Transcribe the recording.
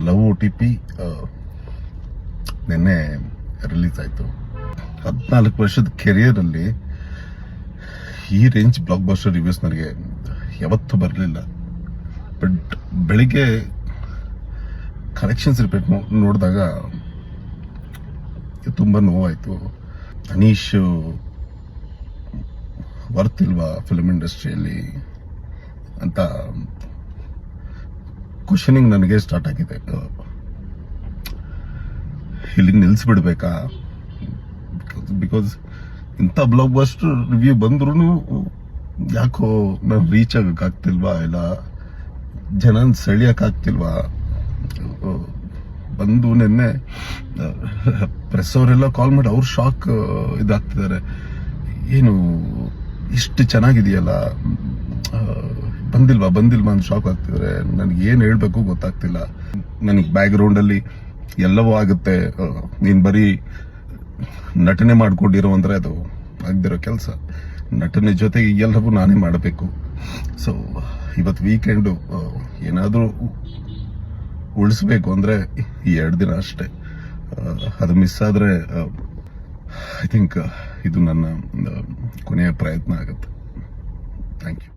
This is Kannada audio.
ಲವ್ OTP ನಿನ್ನೆ ರಿಲೀಸ್ ಆಯಿತು. 14 ವರ್ಷದ ಕೆರಿಯರಲ್ಲಿ ಈ ರೇಂಜ್ ಬ್ಲಾಕ್ ಬಸ್ಟರ್ ರಿವ್ಯೂಸ್ ನನಗೆ ಯಾವತ್ತೂ ಬರಲಿಲ್ಲ. ಬಟ್ ಬೆಳಿಗ್ಗೆ ಕಲೆಕ್ಷನ್ಸ್ ರಿಪೋರ್ಟ್ ನೋಡಿದಾಗ ತುಂಬ ನೋವಾಯಿತು. ಅನೀಶ್ ವರ್ತ್ ಇಲ್ವಾ ಫಿಲ್ಮ್ ಇಂಡಸ್ಟ್ರಿಯಲ್ಲಿ ಅಂತ ಕ್ವಶನಿಂಗ್ ನನಗೆ ಸ್ಟಾರ್ಟ್ ಆಗಿದೆ. ಇಲ್ಲಿ ನಿಲ್ಲಿಸ್ಬಿಡ್ಬೇಕಾ? ಬಿಕಾಸ್ ಇಂಥ ಬ್ಲಾಕ್ ಬಸ್ಟರ್ ರಿವ್ಯೂ ಬಂದ್ರೂ ಯಾಕೋ ನಾನು ರೀಚ್ ಆಗಕ್ಕಾಗ್ತಿಲ್ವಾ, ಇಲ್ಲ ಜನನ ಸೆಳೆಯಕ್ಕಾಗ್ತಿಲ್ವಾ? ಬಂದು ನಿನ್ನೆ ಪ್ರೆಸ್ ಅವರೆಲ್ಲ ಕಾಲ್ ಮಾಡಿ ಅವ್ರು ಶಾಕ್ ಇದಾಗ್ತಿದ್ದಾರೆ. ಏನು ಇಷ್ಟು ಚೆನ್ನಾಗಿದೆಯಲ್ಲ, ಬಂದಿಲ್ವಾ ಅಂತ ಶಾಕ್ ಆಗ್ತಿದ್ದಾರೆ. ನನಗೆ ಏನು ಹೇಳಬೇಕು ಗೊತ್ತಾಗ್ತಿಲ್ಲ. ನನಗೆ ಬ್ಯಾಕ್ಗ್ರೌಂಡಲ್ಲಿ ಎಲ್ಲವೂ ಆಗುತ್ತೆ, ನೀನು ಬರೀ ನಟನೆ ಮಾಡ್ಕೊಂಡಿರೋ ಅಂದರೆ ಅದು ಆಗದಿರೋ ಕೆಲಸ. ನಟನೆ ಜೊತೆಗೆ ಎಲ್ಲವೂ ನಾನೇ ಮಾಡಬೇಕು. ಸೊ ಇವತ್ತು ವೀಕೆಂಡು ಏನಾದರೂ ಉಳಿಸ್ಬೇಕು ಅಂದರೆ ಈ 2 ದಿನ ಅಷ್ಟೇ. ಅದು ಮಿಸ್ ಆದರೆ ಐ ಥಿಂಕ್ ಇದು ನನ್ನ ಕೊನೆಯ ಪ್ರಯತ್ನ ಆಗುತ್ತೆ. Thank you.